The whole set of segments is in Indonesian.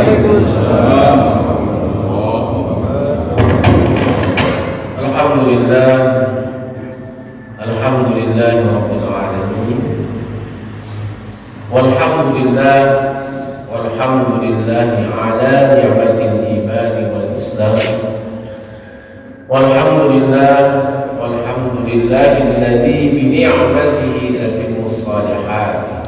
Waalaikumsalam. Alhamdulillah. Alhamdulillah Rabbil Alamin. Walhamdulillah. Walhamdulillah ala ni'matil iman wal Islam. Walhamdulillah. Walhamdulillahilladzi bi ni'matihi tatimmus shalihat.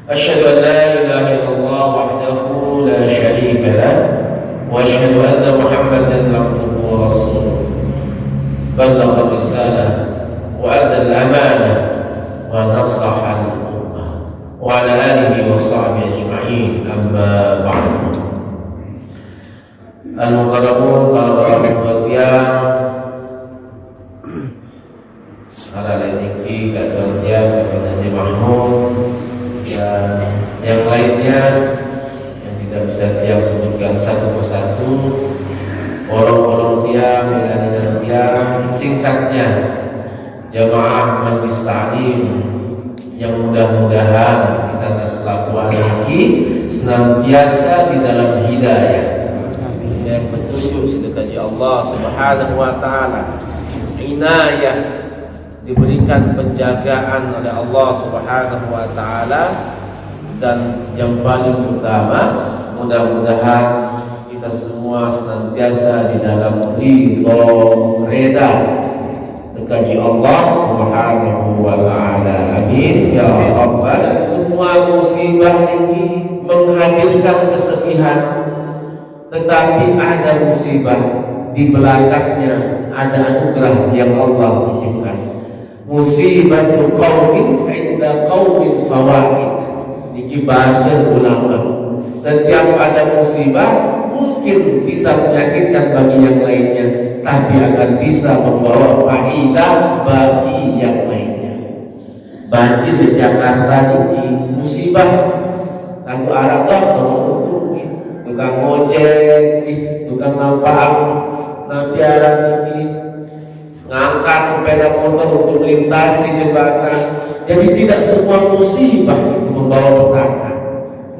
Asyhadu an la ilaha illallah wahdahu la syarika lah wa asyhadu anna Muhammadan abduhu wa rasuluh. Ballagha risalah wa adda al-amanah wa nasaha al-ummah wa ala alihi wa sahbihi ajma'in. Amma ba'du. Al-mukarramun para ikhwatiyan para ladiki Kak Tiang, Kak Haji Mahmud dan yang lainnya yang tidak bisa Tiang sebutkan satu persatu. Orang-orang Tiang, dengan Tiang, singkatnya jamaah Majlis Ta'lim yang mudah-mudahan kita selaku lagi senantiasa di dalam hidayah dan petunjuk sedekah Allah Subhanahu wa taala, inayah, diberikan penjagaan oleh Allah Subhanahu wa taala, dan yang paling utama mudah-mudahan kita semua senantiasa di dalam ridho reda dekaji Allah Subhanahu wa taala. Amin ya rabbal. Semua musibah ini menghadirkan kesedihan, tetapi ada musibah di belakangnya, ada anugerah yang Allah titipkan. Musibatu qaumin inda qaumin fawaid. Niki bahasa ulama. Setiap ada musibah mungkin bisa menyakitkan bagi yang lainnya, tapi akan bisa membawa faidah bagi yang lainnya. Banjir di Jakarta niki musibah. Kanggo arah untuk tukang ojek, tukang nampang, nabi arah niki ngangkat sepeda motor untuk melintasi jembatan. Jadi tidak semua musibah itu membawa petaka.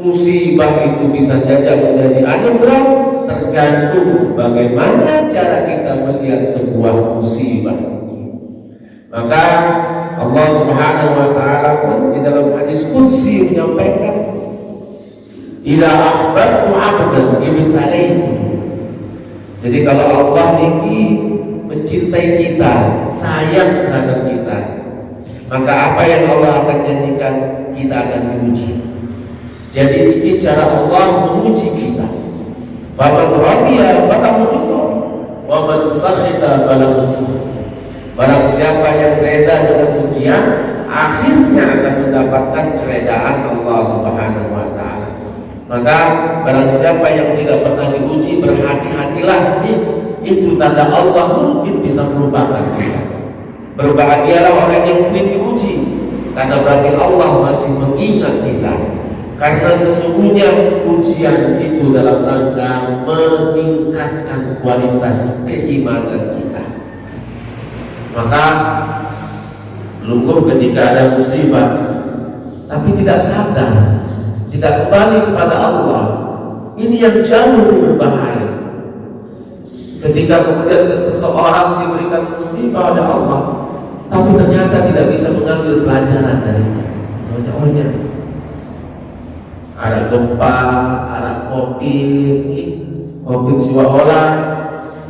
Musibah itu bisa saja menjadi anugerah, tergantung bagaimana cara kita melihat sebuah musibah. Maka Allah Subhanahu wa taala pun di dalam hadis qudsi menyampaikan, "Ila ahbabtu 'abdan ibtalaitu." Jadi kalau Allah ini mencintai kita, sayang terhadap kita, maka apa yang Allah akan jadikan, kita akan diuji. Jadi ini cara Allah menguji kita. Faman radiya falahu ridha wa man sakhita falahu sukht. Barang siapa yang reda dengan ujian, akhirnya akan mendapatkan keredaan Allah Subhanahu wa taala. Maka barang siapa yang tidak pernah diuji, berhati-hatilah. Itu tanda Allah mungkin bisa melupakan kita. Berbahagialah orang yang sering diuji, karena berarti Allah masih mengingat kita. Karena sesungguhnya ujian itu dalam rangka meningkatkan kualitas keimanan kita. Maka lumpuh ketika ada musibah, tapi tidak sadar, tidak kembali kepada Allah, ini yang jauh lebih berbahaya. Ketika kemudian seseorang diberikan musibah oleh Allah, tapi ternyata tidak bisa mengambil pelajaran darinya. Banyak ada gempa, ada COVID siwaolas,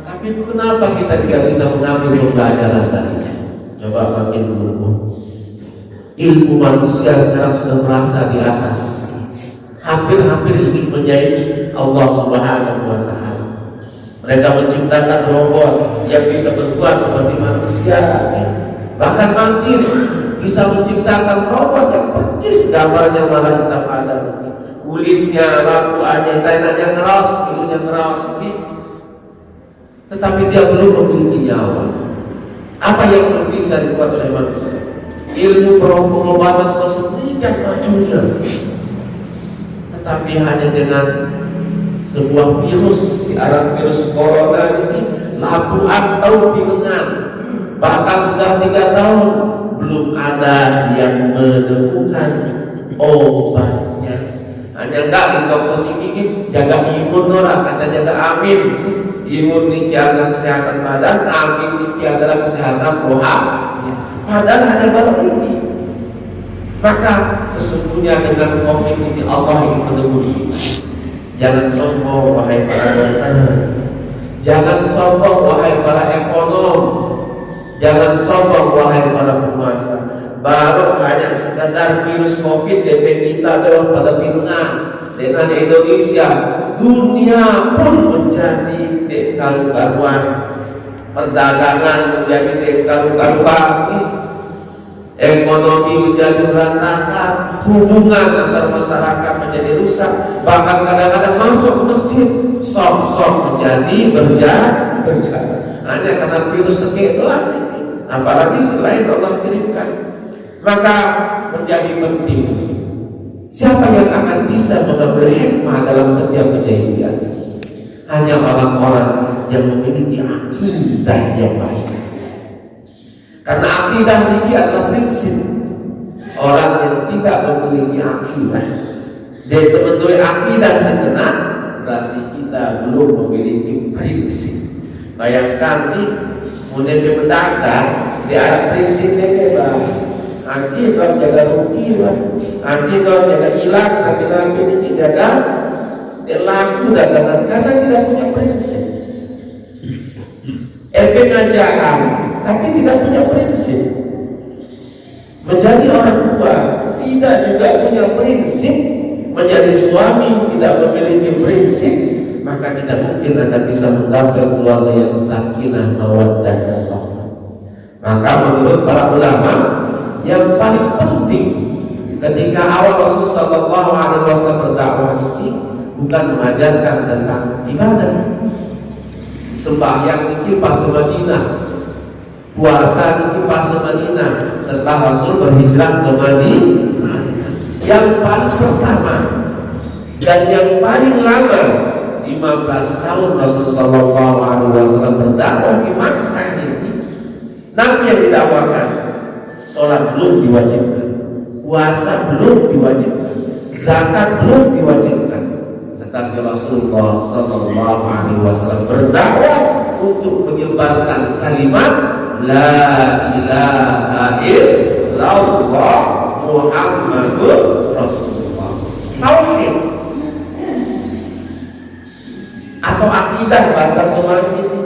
tapi kenapa kita tidak bisa mengambil pelajaran darinya? Coba makin dulu. Ilmu manusia sekarang sudah merasa di atas, hampir-hampir ingin menyaingi Allah Subhanahu wa taala. Mereka menciptakan robot yang bisa berbuat seperti manusia, bahkan nanti bisa menciptakan robot yang persis gambarnya malaikat Adam. Kulitnya, lampuannya, tenanya ngeras, hidungnya ngeras, tetapi dia belum memiliki nyawa. Apa yang belum bisa dibuat oleh manusia? Ilmu pengobatan sudah sedemikian majunya, tetapi hanya dengan sebuah virus, siaran virus corona ini, lampuan tahu pimengan, bahkan sudah 3 tahun belum ada yang menemukan obatnya. Hanya enggak di dokter ini jaga imun orang, kata jaga amin. Imun ini adalah kesehatan badan, amin ini adalah kesehatan rohani. Padahal ada baru ini. Maka sesungguhnya dengan COVID ini Allah ingin menegur kita. Jangan sombong wahai para wanita. Jangan sombong wahai para ekonom. Jangan sombong wahai para penguasa. Baru hanya sekadar virus COVID DP kita belum pada pinengan dengan Indonesia, dunia pun menjadi karu-karuan, perdagangan menjadi karu-karuan, ekonomi menjadi berantakan, hubungan antar masyarakat menjadi rusak, bahkan kadang-kadang masuk ke masjid sok-sok menjadi berjalan hanya karena virus sekian, apalagi selain Allah kirimkan. Maka menjadi penting siapa yang akan bisa mengambil hikmah dalam setiap kejadian. Hanya orang-orang yang memiliki akidah yang baik. Karena akidah ini adalah prinsip. Orang yang tidak memiliki akidah, dia memiliki akidah sejenak, berarti kita belum memiliki prinsip. Bayangkan nih, kemudian dia berdagang, dia ada prinsipnya bebas. Nanti kalau jaga rugi lah, nanti kalau jaga hilang, tapi ini dijaga, dia laku dagangan karena tidak punya prinsip. Ngajaran, tapi tidak punya prinsip. Menjadi orang tua tidak juga punya prinsip, menjadi suami tidak memiliki prinsip, maka tidak mungkin akan bisa mendapat keluarga yang sakinah, mawaddah dan rahmah. Maka menurut para ulama, yang paling penting ketika awal Rasulullah SAW berdakwah ini bukan mengajarkan tentang ibadah. Sembahyang ini fase Madinah, puasa ini fase Madinah setelah Rasul berhijrah ke Madinah. Yang paling pertama dan yang paling lama 15 tahun Rasulullah SAW berdakwah di Makkah ini, Nabi yang didakwakan. Sholat belum diwajibkan, puasa belum diwajibkan, zakat belum diwajibkan, tetapi Rasulullah SAW berdakwah untuk menyebarkan kalimat La ilaha illallah Muhammadur Rasulullah. Tauhid atau akidah bahasa kemarin ini.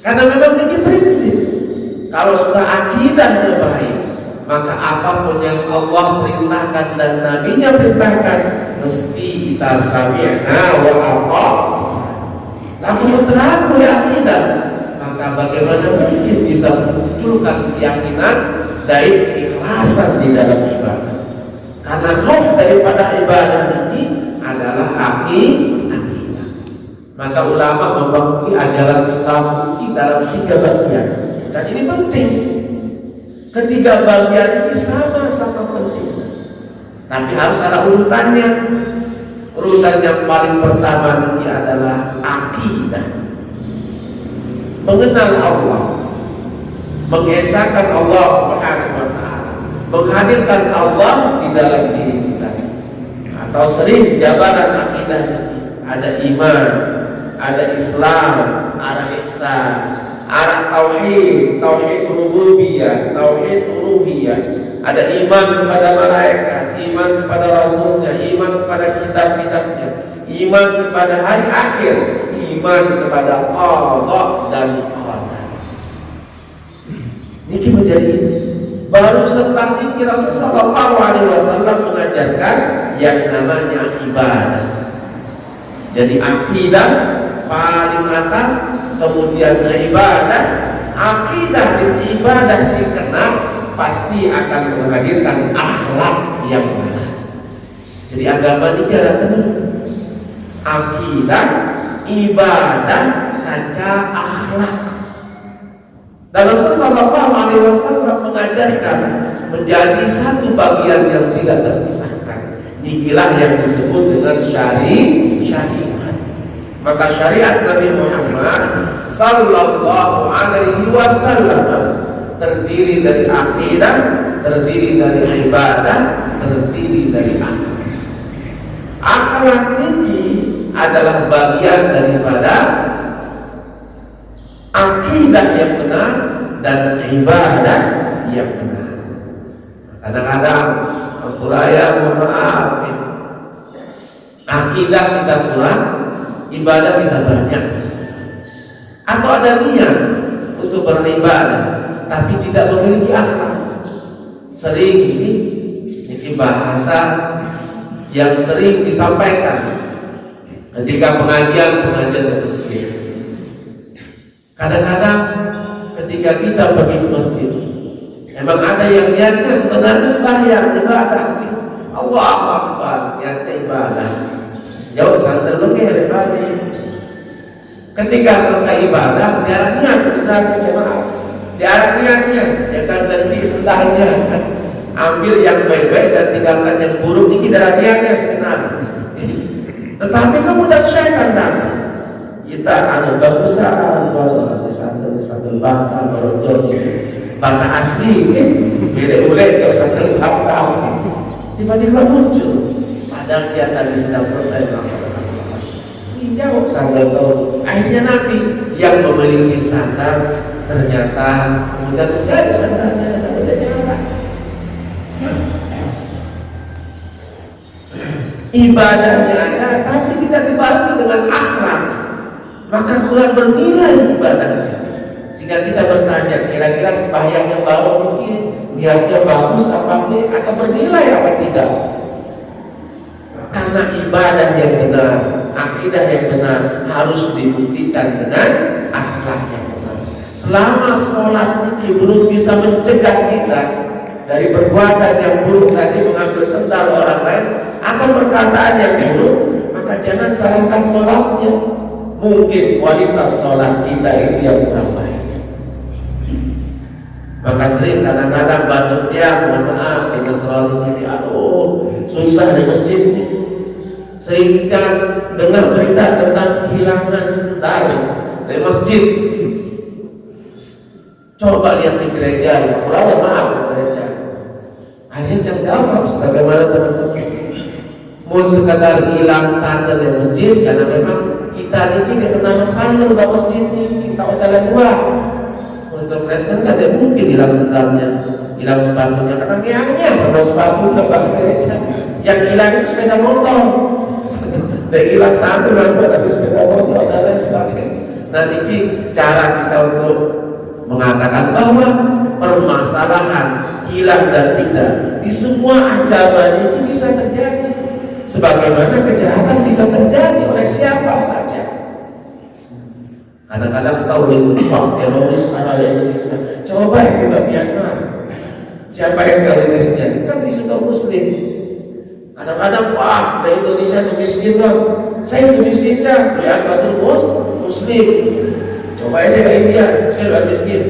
Karena memang ini prinsip. Kalau sudah akidahnya baik, maka apapun yang Allah perintahkan dan Nabi-Nya perintahkan mesti kita sami'na wa ata'na. Namun terang oleh akidah, maka bagaimana mungkin bisa memunculkan keyakinan dan keikhlasan di dalam ibadah? Karena roh daripada ibadah ini adalah akidah. Maka ulama membagi ajaran Islam ini dalam 3 bagian. Dan ini penting. Ketiga bagian ini sama-sama penting. Tapi harus ada urutannya. Urutan yang paling pertama ini adalah akidah. Mengenal Allah, mengesahkan Allah Subhanahu wa taala, menghadirkan Allah di dalam diri kita. Atau sering jabaran akidah ini ada iman, ada Islam, ada ihsan, ada tauhid, tauhid rububiyah, tauhid uluhiyah, ada iman kepada malaikat, iman kepada rasulnya, iman kepada kitab-kitabnya, iman kepada hari akhir, iman kepada qada dan qadar. Ini menjadi baru setelah ini Rasulullah SAW mengajarkan yang namanya ibadah. Jadi akidah paling atas, kemudian ibadah. Akidah dan ibadah si kenal pasti akan menghadirkan akhlak yang benar. Jadi agama ini ada akidah, ibadah, kaca akhlak. Dan Rasulullah SAW mengajarkan menjadi satu bagian yang tidak terpisahkan. Inilah yang disebut dengan syariat. Maka syariat Nabi Muhammad sallallahu alaihi wasallam terdiri dari akidah, terdiri dari ibadah, terdiri dari akhlak. Akhlak niki adalah bagian daripada akidah yang benar dan ibadah yang benar. Kadang-kadang Al-Qur'aya mohon maaf, akidah kita kurang, ibadah kita banyak, atau ada niat untuk beribadah tapi tidak memiliki akhlak. Sering ini bahasa yang sering disampaikan ketika pengajian di masjid. Kadang-kadang ketika kita pergi ke masjid, emang ada yang niatnya sebenarnya sembahyang ibadah, Allahu Akbar, niatnya ibadah, jauh santai lebih balik. Ketika selesai ibadah, dia ada niat sebenarnya jemaah, dia ada niatnya, dia akan berhenti sendalnya, ambil yang baik-baik dan tinggalkan yang buruk. Ini tidak ada niatnya sebenarnya. Tetapi kemudian syaitan datang. Kita ada bagusan, satu bangka, bangka asli, beda-beda, kalau satu bangka, tiba-tiba muncul. Padahal dia tadi sedang selesai melaksanakan salat. Ini jauh sampai tahu. Akhirnya Nabi yang memiliki sadar ternyata kemudian mencari sadarnya dan ternyata ibadahnya ada, tapi tidak dibarengi dengan akhlak, maka kurang bernilai ibadahnya. Sehingga kita bertanya, kira-kira sembahyangnya baru mungkin niatnya bagus apa enggak, atau bernilai apa tidak? Karena ibadah yang benar, akidah yang benar harus dibuktikan dengan akhlak yang benar. Selama sholat ini belum bisa mencegah kita dari perbuatan yang buruk tadi, mengambil sendal orang lain atau perkataan yang buruk, maka jangan salahkan sholatnya. Mungkin kualitas sholat kita itu yang kurang baik. Maka sering kadang-kadang batuk tiap, mohon maaf, kita selalu ini, aduh susah di masjid. Sehingga dengar berita tentang kehilangan sendal di masjid. Coba lihat di gereja, di pulau, maaf gereja. Akhirnya jangan jawab sebagaimana teman-teman. Mau sekadar hilang sandal di masjid, karena memang kita ini ketenangan sandal di masjid ini, kita jalan dua. Untuk Kristen kan tidak mungkin hilang sandalnya, hilang sepatunya, karena keangnya kalau sepatu ke gereja. Yang hilang itu sepeda motor. Dan hilang satu dan dua, tapi sepeda motor dan lain sebagainya. Nah ini cara kita untuk mengatakan bahwa permasalahan hilang dan tidak di semua agama ini bisa terjadi, sebagaimana kejahatan bisa terjadi oleh siapa saja. Kadang-kadang tahu teroris ada di Indonesia. Coba yang di Myanmar, siapa yang terorisnya? Kan di suka Muslim. Kadang-kadang wah dari Indonesia itu miskin bang, saya itu miskin cah, lihat batul Muslim. Coba aja ke India, saya udah miskin.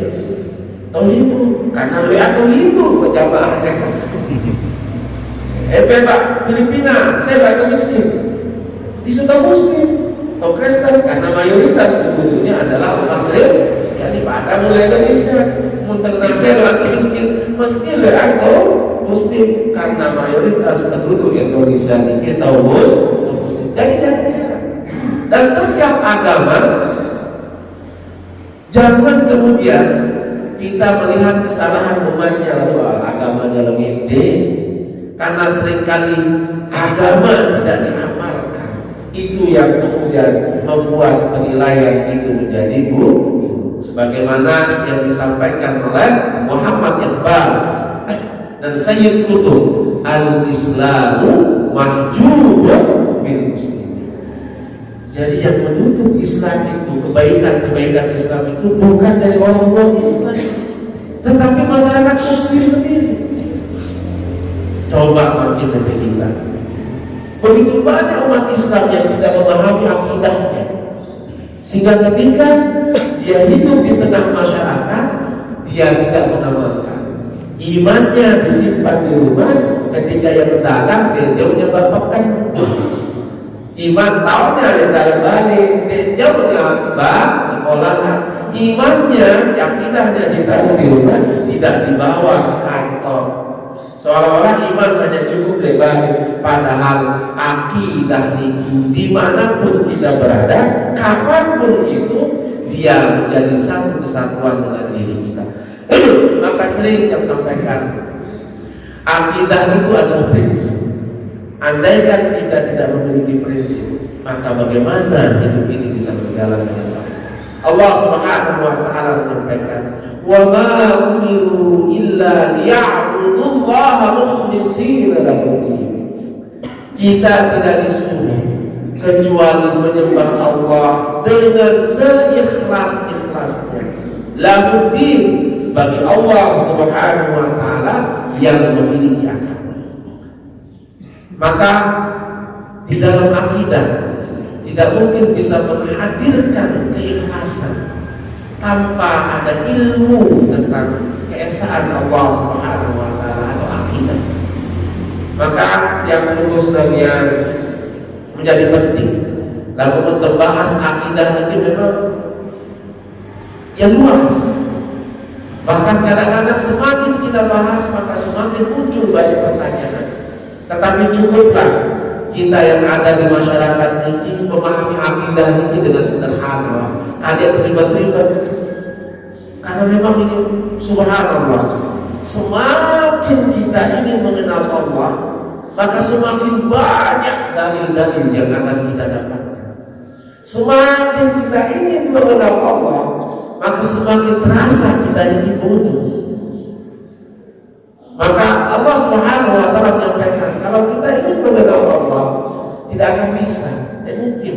Tahu itu, karena lu atau itu berjamaahnya. Pak, Filipina, saya udah miskin. Di suka Muslim. Atau Kristen, karena mayoritas penduduknya adalah umat Kristen. Jadi pada mulai Indonesia, muntah saya lagi miskin, mesti atau Muslim, karena mayoritas penduduk Indonesia ini tahu Muslim. Jadi dan setiap agama jangan kemudian kita melihat kesalahan umatnya lalu agamanya lebih gede, karena seringkali agama tidak diamalkan. Itu yang kemudian membuat penilaian itu menjadi buruk, sebagaimana yang disampaikan oleh Muhammad Iqbal dan Sayyid Qutb, al-Islamu mahjubun bil muslimin. Jadi yang menutup Islam itu, kebaikan-kebaikan Islam itu bukan dari orang-orang Islam, tetapi masyarakat Muslim sendiri. Coba makin lebih hilang. Begitu banyak umat Islam yang tidak memahami akidahnya, sehingga ketika dia hidup di tengah masyarakat, dia tidak mengamalkan. Imannya disimpan di rumah, ketika dia berdagang, dia menyebabkan iman tahunnya dia tarik balik, dia jauhnya sekolahan. Imannya, akidahnya ditaruh di rumah, tidak dibawa ke kantor. Seolah-olah iman hanya cukup lebar, padahal akidah niki dimanapun kita berada, kapanpun itu dia menjadi satu kesatuan dengan diri kita. Maka sering yang sampaikan, akidah itu adalah prinsip. Andaikan kita tidak memiliki prinsip, maka bagaimana hidup ini bisa berjalan dengan baik? Allah Subhanahu wa taala menyampaikan, "Wa ma umiru illa liya'budullaha mukhlishina lahu-d-din." Kita tidak disuruh kecuali menyembah Allah dengan seikhlas-ikhlasnya. Lahu-d-din, bagi Allah Subhanahu wa taala yang memiliki agama. Maka di dalam akidah tidak mungkin bisa menghadirkan keikhlasan tanpa ada ilmu tentang keesaan Allah Subhanahu wa taala atau akidah. Maka yang lurus Nabian menjadi penting. Lalu untuk bahas akidah ini memang yang luas. Bahkan kadang-kadang semakin kita bahas maka semakin muncul banyak pertanyaan. Tetapi cukuplah kita yang ada di masyarakat ini memahami akidah ini dengan sederhana. Kalian terlibat-terlibat. Karena memang ini subhanallah, semakin kita ingin mengenal Allah, maka semakin banyak dalil-dalil yang akan kita dapatkan. Semakin kita ingin mengenal Allah, maka semakin terasa kita ini butuh. Maka Allah Subhanahu wa taala menyampaikan, kalau kita ingin mengenal Allah, tidak akan bisa, tidak mungkin.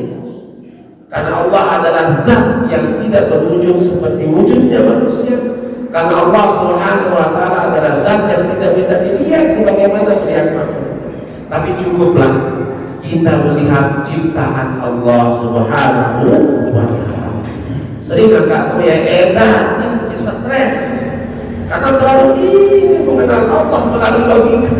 Karena Allah adalah zat yang tidak berwujud seperti wujudnya manusia. Karena Allah Subhanahu wa taala adalah zat yang tidak bisa dilihat sebagaimana melihat makhluk. Tapi cukuplah kita melihat ciptaan Allah Subhanahu wa taala. Sering agak edan, stres. Karena terlalu ingin mengenal Allah melalui logika.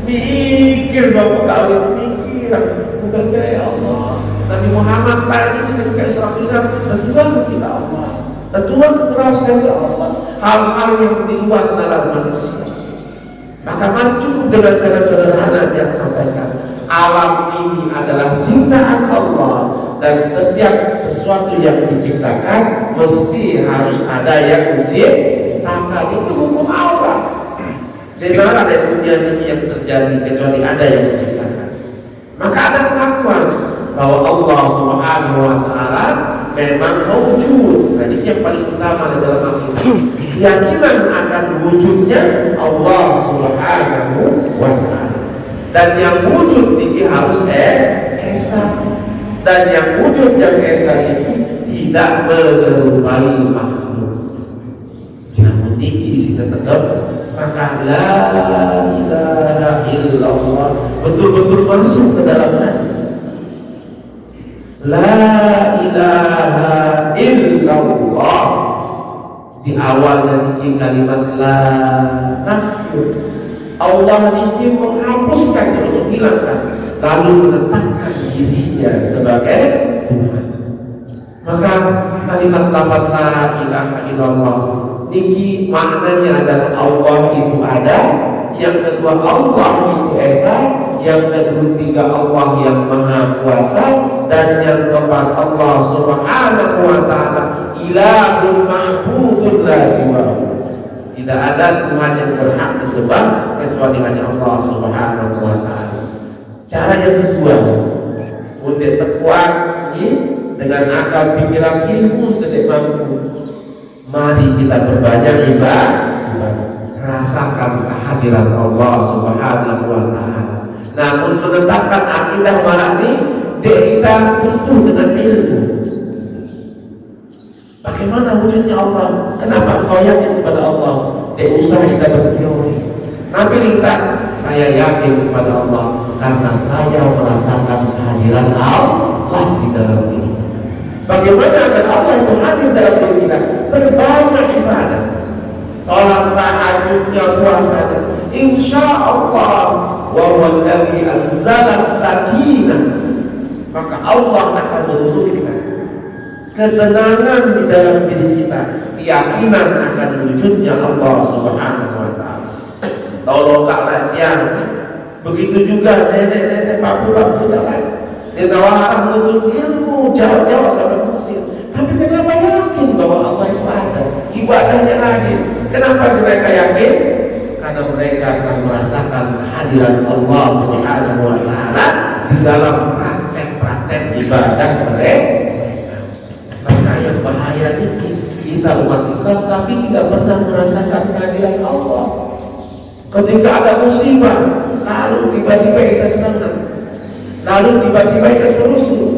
Mikir dong kali, mikir bukan gaya Allah. Nabi Muhammad tadi ketika Isra Mi'raj tentuan kita Allah, tentuan berasal dari Allah. Hal-hal yang di luar nalar manusia. Maka mari cukup dengan sederhana yang sampaikan. Alam ini adalah ciptaan Allah dan setiap sesuatu yang diciptakan mesti harus ada yang menciptakan. Itu hukum Allah. Di mana ada dunia ini yang terjadi kecuali ada yang menciptakan. Maka ada pengakuan bahwa Allah Subhanahu wa taala memang wujud. Nah, ini yang paling utama di dalam akidah. Keyakinan akan wujudnya Allah Subhanahu wa taala. Dan yang wujud ini harus esa. Dan yang wujud yang esa ini tidak menyerupai makhluk. Namun ini kita tetap maka la ilaha illallah betul-betul masuk ke dalam hati. La ilaha illallah di awalnya ini kalimat la nafyu. Allah ini menghapuskan dan menghilangkan lalu menetapkan dirinya sebagai Tuhan. Maka kalimat lafaz la ilaha illallah niki maknanya adalah Allah itu ada, yang kedua Allah itu esa, yang ketiga Allah yang maha kuasa, dan yang keempat Allah Subhanahu wa taala ilahun ma'budun la siwahu. Tidak ada Tuhan yang berhak disembah kecuali hanya Allah Subhanahu wa taala. Cara yang kedua untuk tekuat ini dengan akal pikiran ilmu tidak mampu. Mari kita berbanyak ibadah, rasakan kehadiran Allah Subhanahu wa taala. Namun menetapkan akidah marani kita butuh dengan ilmu. Bagaimana wujudnya Allah? Kenapa kau yakin kepada Allah? Tidak usah kita berteori. Nabi minta, saya yakin kepada Allah karena saya merasakan kehadiran Allah di dalam diri. Bagaimana agar Allah itu hadir dalam diri kita? Berbanyak ibadah, salat tahajudnya, puasanya. Insya Allah wa wallahi anzala sakinah, maka Allah akan menurunkan ketenangan di dalam diri kita, keyakinan akan wujudnya Allah Subhanahu wa taala. tolong Kak Latihan. Begitu juga nenek-nenek papu-papu lain. Dia tawaran menuntut ilmu jauh-jauh sampai Mesir. Tapi kenapa yakin bahwa Allah itu ada? Ibadahnya rajin. Kenapa mereka yakin? Karena mereka akan merasakan kehadiran Allah Subhanahu wa Ta'ala di dalam praktek-praktek ibadah mereka. Maka yang bahaya ini kita umat Islam tapi tidak pernah merasakan kehadiran Allah. Ketika ada musibah, lalu tiba-tiba kita senang, lalu tiba-tiba kita serusuh.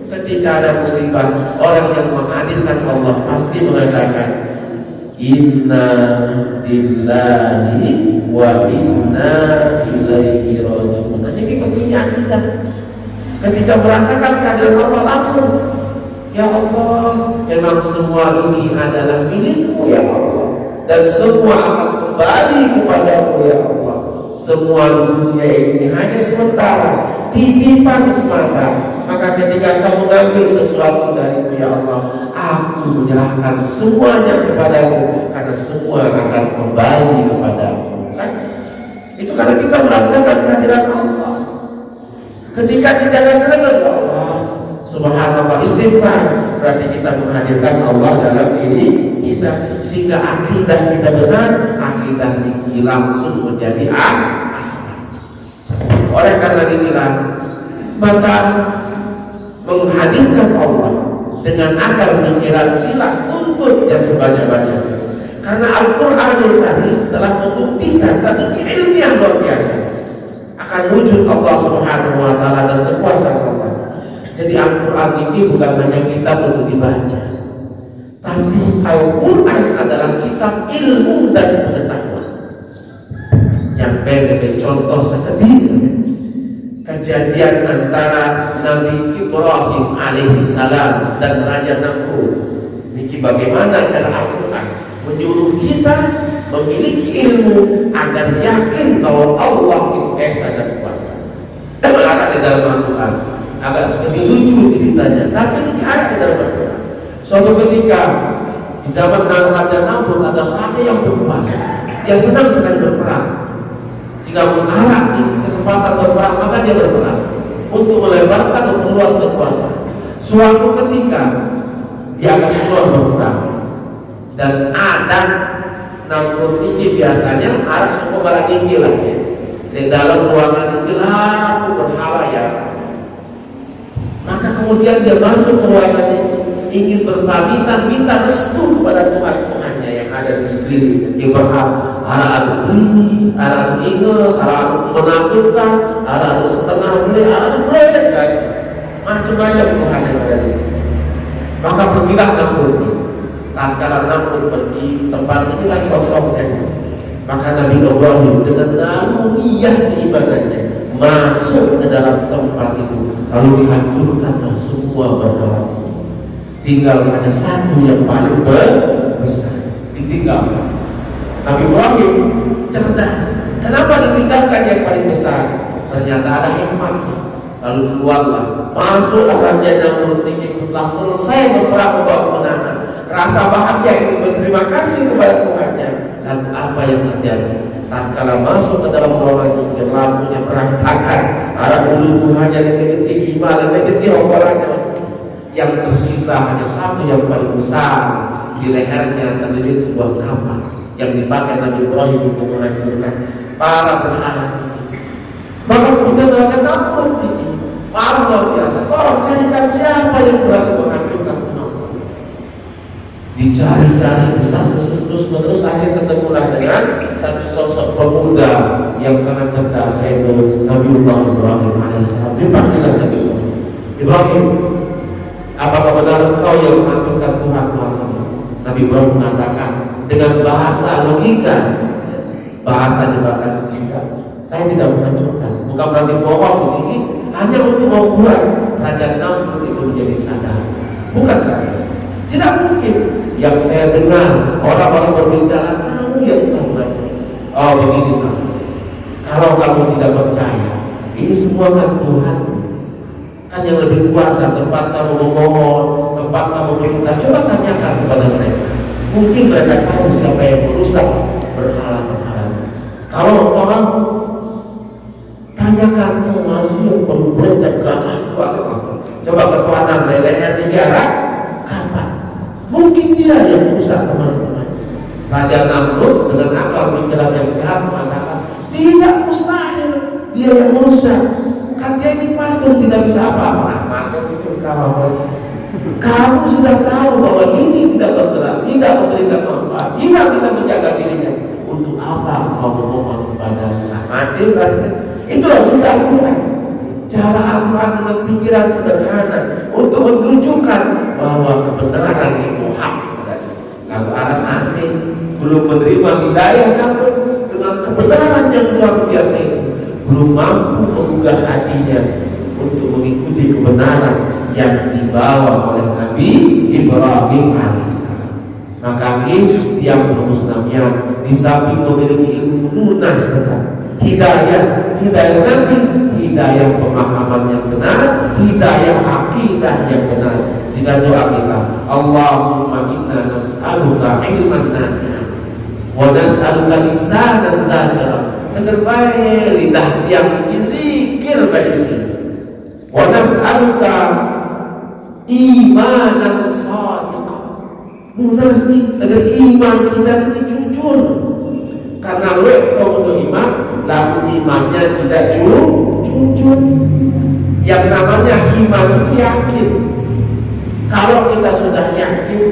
Ketika ada musibah, orang yang menghadirkan Allah pasti mengatakan inna lillahi wa inna ilaihi raji'un. Jadi pentingnya kita ketika merasakan kehadiran Allah langsung, ya Allah, memang semua ini adalah milikmu ya Allah, dan semua akan kembali kepadamu ya Allah. Semua dunia ini hanya sementara, titipan semata. Maka ketika kamu mengambil sesuatu dariku ya Allah, aku menyerahkan semuanya kepadamu, karena semua akan kembali kepadamu. Kan? Itu karena kita merasakan kehadiran Allah. Ketika kita merasakan Allah, subhanallah, istighfar, berarti kita menghadirkan Allah dalam diri kita, sehingga akidah kita benar, akidah ini langsung menjadi akhlak. Oleh karena inilah, maka menghadirkan Allah dengan akal pikiran sila tuntut yang sebanyak-banyaknya. Karena Al-Quranul Karim telah membuktikan tadi ilmiah luar biasa akan wujud Allah Subhanahu wa Ta'ala dan kekuasaan Allah. Jadi Al-Quran ini bukan hanya kitab untuk dibaca, tapi Al-Quran adalah kitab ilmu dan pengetahuan. Sampai contoh seketika kejadian antara Nabi Ibrahim alaihissalam dan Raja Namrud. Niki bagaimana cara Al-Quran menyuruh kita memiliki ilmu agar yakin bahwa Allah itu esa dan kuasa. Ada di dalam Al-Quran. Agak seperti lucu ceritanya, tapi ini ada di dalam Al-Quran. Suatu ketika di zaman Raja Namrud ada raja yang berkuasa. Dia senang sekali berperang. Jika mengarah di kesempatan berperang, maka dia berperang untuk melebarkan dan meluas kekuasaan. Suatu ketika dia akan keluar berperang, dan adat Namrud ini biasanya arah suku barat tinggi lah ya. Di dalam ruangan itu laku berhala ya. Maka kemudian dia masuk ke ruangan ini, ingin berpamitan, minta restu kepada Tuhan-Tuhannya yang ada di sekeliling. Dia berharap ada beri, ada ingus, ada menakutkan, ada setengah beli, ada berat lagi, macam-macam Tuhan yang ada di sini. Maka pergilah Namrud. Tatkala Namrud pergi, tempat ini lagi kosong ya. Maka Nabi Ibrahim dengan naluriyah keibadahnya masuk ke dalam tempat itu, lalu dihancurkan semua berhala. Tinggal hanya satu yang paling besar, ditinggalkan. Nabi Ibrahim cerdas. Kenapa ditinggalkan yang paling besar? Ternyata ada hikmahnya. Lalu keluarlah, masuklah Raja Namrud ini setelah selesai berperang membawa kemenangan. Rasa bahagia itu berterima kasih kepada Tuhannya. Dan apa yang terjadi? Tatkala masuk ke dalam ruangan itu, lampunya berantakan. Ada bulu Tuhannya yang kecil, iman yang kecil, orangnya. Yang tersisa hanya satu yang paling besar. Di lehernya terlilit sebuah kamar yang dipakai Nabi Ibrahim untuk menghancurkan para berhala ini. Maka kemudian Raja Namrud ini marah luar biasa. Tolong carikan siapa yang berani menghancurkan rumah. Dicari-cari, terus menerus akhirnya ketemulah dengan satu sosok pemuda yang sangat cerdas, yaitu Nabiullah Ibrahim alaihissalam. Dipanggillah Nabi Ibrahim, apakah benar engkau yang menghancurkan Tuhan-Tuhan? Nabi Ibrahim mengatakan dengan bahasa logika, bahasa jebakan, tidak, saya tidak menghancurkan. Bukan berarti bohong ini, hanya untuk membuat Raja Namrud itu menjadi sadar. Bukan saya, tidak mungkin. Yang saya dengar orang-orang berbicara, kamu yang telah menghancurkan. Oh begini Pak, kalau kamu tidak percaya, ini semua kan Tuhan. Kan yang lebih kuasa, tempat kamu memohon, tempat kamu meminta. Coba tanyakan kepada mereka. Mungkin mereka tahu siapa yang merusak berhala-berhala. Kalau orang tanyakan masih perlu belajar coba ketuanan leher negara kapan? Mungkin dia yang merusak teman-teman. Raja Namrud dengan akal pikiran yang sehat mengatakan tidak mustahil dia yang merusak. Kan dia ini patung tidak bisa apa-apa. Patung itu kamu sudah tahu bahwa ini tidak bergerak, tidak memberikan manfaat, tidak bisa menjaga dirinya. Untuk apa kau memohon kepada mati? Itulah Al-Quran. Cara Al-Quran dengan pikiran sederhana untuk menunjukkan bahwa kebenaran itu hak. Lalu anak nanti belum menerima hidayah, namun dengan kebenaran yang luar biasa itu belum mampu menggugah hatinya untuk mengikuti kebenaran yang dibawa oleh Nabi Ibrahim alaihissalam. Maka tiap muslimnya di samping memiliki ilmu lunas tentang hidayah Nabi, hidayah pemahaman yang benar, hidayah akidah yang benar. Sehingga doa kita, Allahumma inna nas'aluka ilman nafi'an wa nas'aluka lisanan dzakira. Terbaik lidah yang zikir baik sih. Wa nas'aluka imanan shadiqan. Munas nih agar iman kita itu jujur. Karena kalau iman, lalu imannya tidak jujur. Yang namanya iman itu yakin. Kalau kita sudah yakin,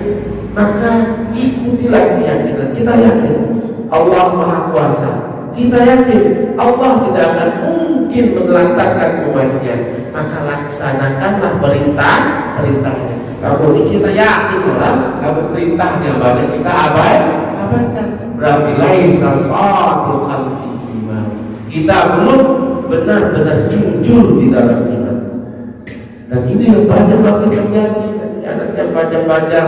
maka ikutilah keyakinan. Kita yakin Allah Maha Kuasa. Kita yakin Allah tidak akan mungkin menelantarkan umatnya. Maka laksanakanlah perintahnya. Kalau kita yakin lah, kalau perintahnya banyak kita abaikan. Berarti laisa shadiqan fi iman. Kita belum benar-benar jujur di dalam iman. Dan ini yang banyak makin terjadi. Anak yang baca-baca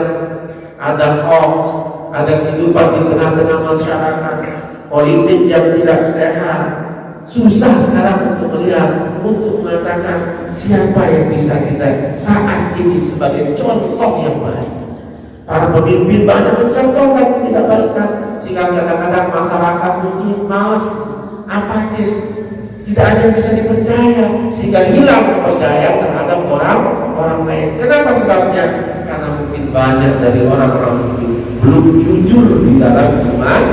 ada hoax, ada kehidupan di tengah-tengah masyarakat, politik yang tidak sehat. Susah sekarang untuk melihat, untuk mengatakan siapa yang bisa kita saat ini sebagai contoh yang baik. Para pemimpin banyak mencontohkan ketidakbaikan, sehingga kadang-kadang masyarakat mungkin malas, apatis, tidak ada yang bisa dipercaya, sehingga hilang kepercayaan terhadap orang lain. Kenapa sebabnya? Karena mungkin banyak dari orang-orang itu belum jujur di dalam iman.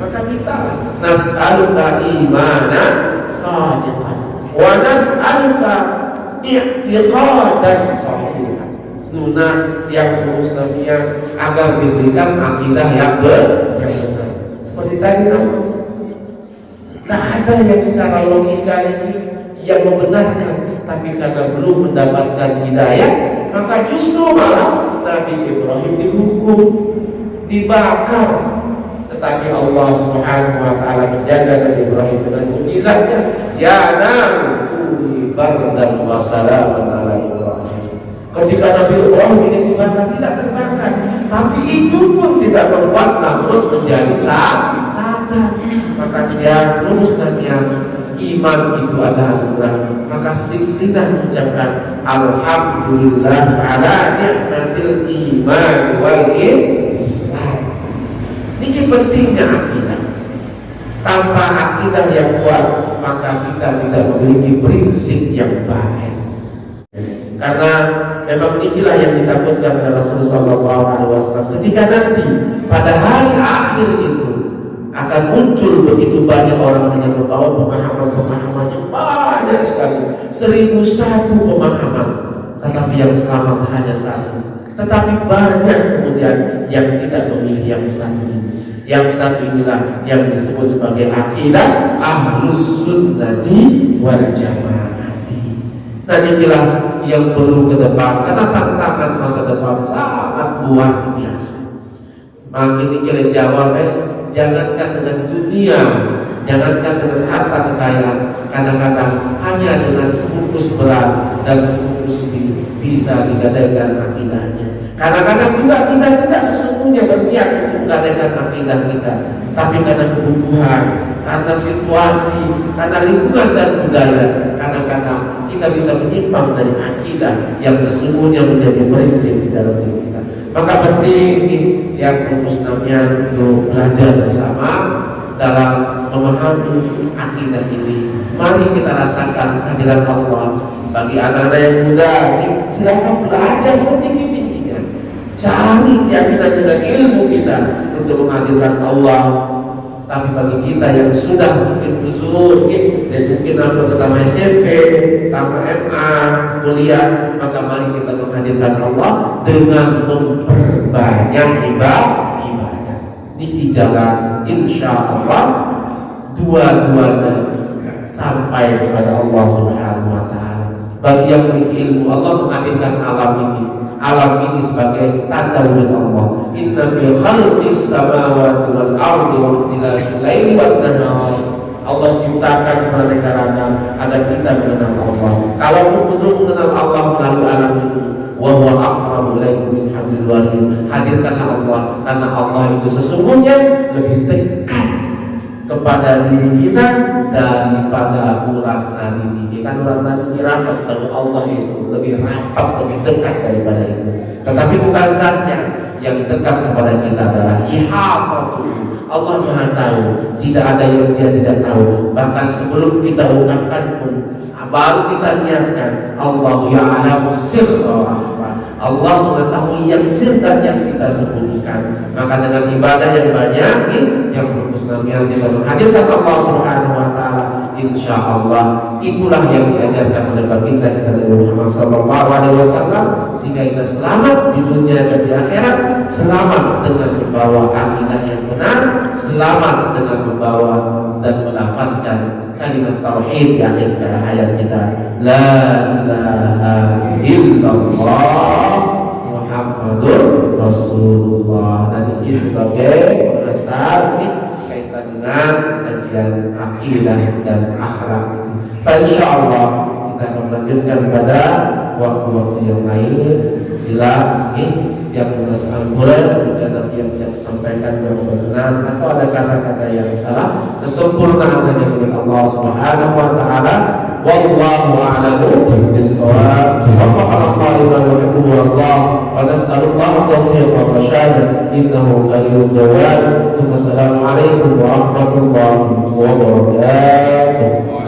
Maka kita nas'aluka imanan shadiqan wa nas'aluka i'tiqadan sahihan. Lunas yang muslimnya agar diberikan akidah yang benar. Seperti tadi tidak ada yang secara logika ini yang membenarkan, tapi karena belum mendapatkan hidayah, maka justru malah Nabi Ibrahim dihukum, dibakar. Tetapi Allah Subhanahu wa taala menjaga Nabi Ibrahim dengan mukjizatnya, ya nabi bardan wa salaman ala Ibrahim. Ketika Nabi Ibrahim ingin dibakar, tidak terbakar, tapi itu pun tidak membuat Namrud menjadi sadar. Maka dia lulus dan yang iman itu adalah anugerah. Maka sering-seringlah mengucapkan alhamdulillah ala ni'matil iman wal Islam. Ini pentingnya akidah. Tanpa akidah yang kuat, maka kita tidak memiliki prinsip yang baik. Karena memang inilah yang ditakutkan oleh Rasulullah SAW. Ketika nanti pada hari akhir itu akan muncul begitu banyak orang yang membawa pemahaman-pemahaman yang banyak sekali, 1001 pemahaman, tetapi yang selamat hanya satu. Tetapi banyak kemudian yang tidak memilih yang satu ini. Yang satu inilah yang disebut sebagai akidah Ahlus Sunnati wal Jamaati. Nah inilah yang perlu ke depan, karena tantangan masa depan sangat luar biasa. Makin dikira jawab, jangankan dengan dunia, jangankan dengan harta kekayaan, kadang-kadang hanya dengan sebungkus beras dan sebungkus mie bisa digadaikan akidahnya. Kadang-kadang juga kita tidak sesungguhnya berniat untuk menggadaikan akidah kita, tapi karena kebutuhan, karena situasi, karena lingkungan dan budaya, kadang-kadang kita bisa menyimpang dari akidah yang sesungguhnya menjadi prinsip di dalam diri kita. Maka penting yang muslimnya untuk belajar bersama dalam memahami akidah ini. Mari kita rasakan kehadiran Allah. Bagi anak-anak yang muda, silakan belajar setinggi-tingginya. Cari keyakinan dengan ilmu kita untuk menghadirkan Allah. Tapi bagi kita yang sudah mungkin usul dan mungkin pertama SMP, pertama MA, kuliah, maka mari kita menghadirkan Allah dengan memperbanyak ibadah. Niki jalan insya Allah dua-duanya sampai kepada Allah Subhanahu wa Ta'ala. Bagi yang memiliki ilmu, Allah menghadirkan alam ini. Alam ini sebagai tanda wujud Allah. Inna fi khalqis samawati wal ardi wa ikhtilafil laili wan nahar. Allah ciptakan keanekaragaman agar kita mengenal Allah. Kalau belum mengenal Allah melalui alam ini, wa huwa aqrabu ilaikum min hablil warid. Hadirkanlah Allah, karena Allah itu sesungguhnya lebih dekat kepada diri kita daripada urat nadi. Kan urat nadi rapat, tapi Allah itu lebih rapat, lebih dekat daripada itu. Tetapi bukan saja yang dekat kepada kita adalah ihatatu. Allah Maha tahu, tidak ada yang Dia tidak tahu. Bahkan sebelum kita ungkapkan pun, baru kita niatkan, Allah ya'lamu sirra wa akhfa. Allah mengetahui yang sir dan yang kita sembunyikan. Maka dengan ibadah yang banyak, yang yang bisa menghadirkan Allah Subhanahu wa Ta'ala, insya Allah itulah yang diajarkan oleh baginda kita Nabi Muhammad SAW, sehingga kita selamat di dunia dan di akhirat, selamat dengan membawa akidah yang benar, selamat dengan membawa dan melafazkan kalimat tauhid di akhir hayat kita, la ilaha illallah Muhammadur Rasulullah. Dan ini sebagai pengantar kaitan dengan kajian akidah dan akhlak. Insya Allah kita akan melanjutkan pada waktu-waktu yang lain. Sila yang bersangkutan dan yang disampaikan yang berkenan atau ada kata-kata yang salah, kesempurnaan hanya milik Allah Subhanahu wa Ta'ala. Wallahu a'lamu bis-shawab. Waffaqana Allah lima yuhibbu wa yarda. Wa nas'alullah at-tawfiq wa ar-rasyad. Innahu Qadirul Jawad. Assalamualaikum warahmatullahi wabarakatuh.